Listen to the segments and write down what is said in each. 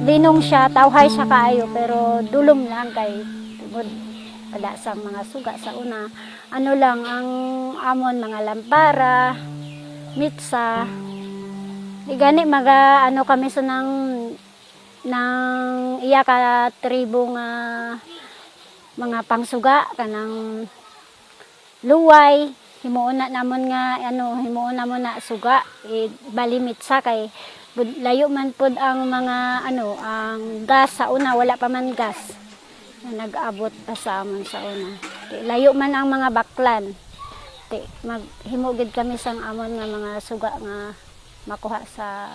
Linong siya, tawhay siya kaayo, pero dulom lang kay tungod wala sa mga suga sa una. Ano lang ang amon mga lampara, mitsa. Gani maga ano kami sa nang iya ka tribo nga mga pangsuga kanang luway. Himuon na namon nga himuon namon na suga bali mitsa kay layo man pod ang mga ang gas sa una, wala pa man gas na nag-abot pa sa amon sa una. Layo man ang mga baklan. Maghimugid kami sang amon nga mga suga nga makuha sa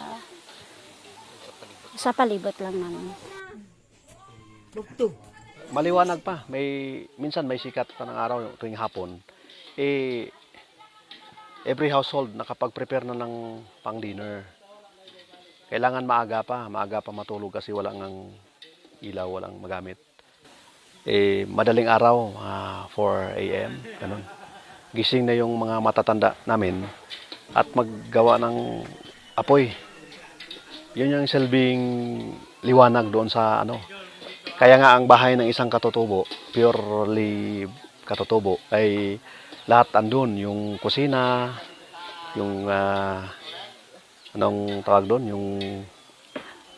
palibot lang namin. Maliwanag pa, minsan may sikat pa ng araw tuwing hapon. Every household nakapag-prepare na ng pang-dinner. Kailangan maaga pa matulog kasi walang ilaw, walang magamit. Madaling araw, 4 a.m., ganun. Gising na yung mga matatanda namin at maggawa ng apoy. Yun yung silbing liwanag doon sa Kaya nga ang bahay ng isang katutubo, purely katutubo, ay lahat andun. Yung kusina, yung anong tawag doon, yung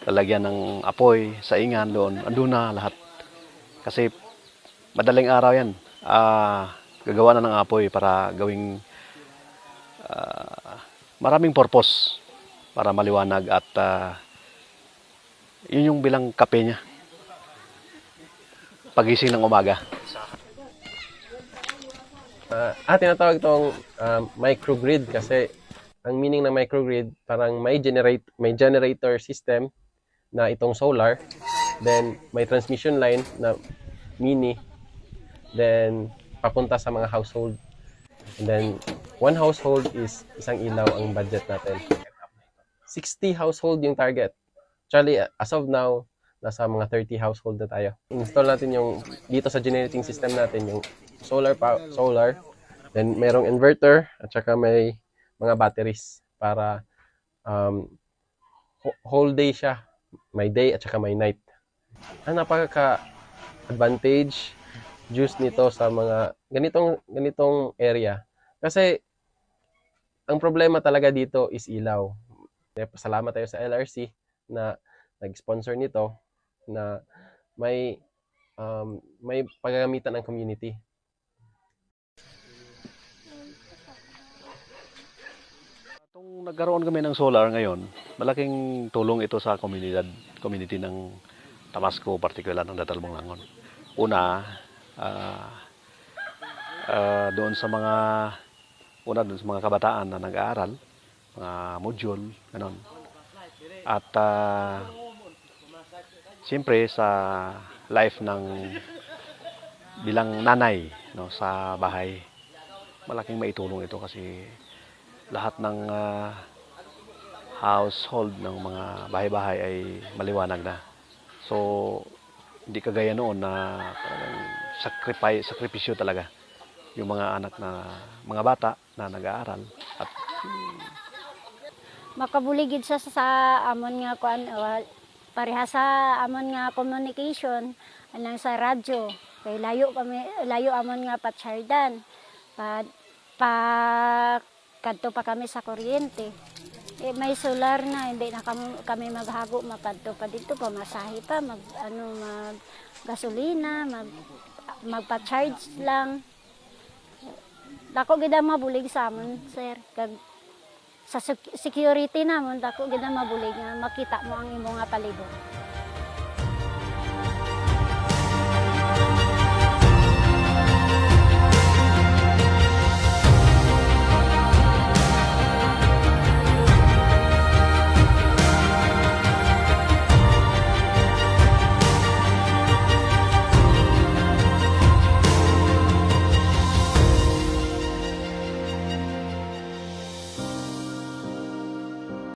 lalagyan ng apoy, saingan doon, andun na lahat. Kasi madaling araw yan, gagawa na ng apoy para gawing maraming purpose para maliwanag at yun yung bilang kape niya pagising ng umaga. Tinatawag itong microgrid kasi ang meaning ng microgrid, parang may generator system na itong solar, then may transmission line na mini, then papunta sa mga household. And then one household is isang ilaw ang budget natin. 60 household yung target. Actually, as of now, nasa mga 30 household na tayo. Install natin yung dito sa generating system natin yung solar, then merong inverter at saka may mga batteries para whole day siya. May day at saka may night. Ang napaka-advantage juice nito sa mga ganitong area. Kasi ang problema talaga dito is ilaw. Pasalamat tayo sa LRC na nag-sponsor nito na may paggagamitan ng community. Kung nagkaroon kami ng solar ngayon, malaking tulong ito sa community ng Tamasco, particular ng Datalbongangon. Una, doon sa mga kabataan na nag-aaral, mga module, ganon. At siyempre sa life ng bilang nanay sa bahay, malaking maitulong ito kasi lahat ng household ng mga bahay-bahay ay maliwanag na. So, hindi kagaya noon na sakripisyo talaga yung mga mga bata na nag-aaral at Makabuligid sa amon nga pareha sa amon nga communication anang sa radyo kay layo amon nga patsyardan pa kadto pa kami sa kuryente. May solar na, hindi na kami maghago mapadto pa dito, pamasahe pa, mag gasolina, magpa-charge lang. Dako gid mabulig sa amon, sir. Kag sa security namon dako gid mabulig nga makita mo ang imong nga palibot.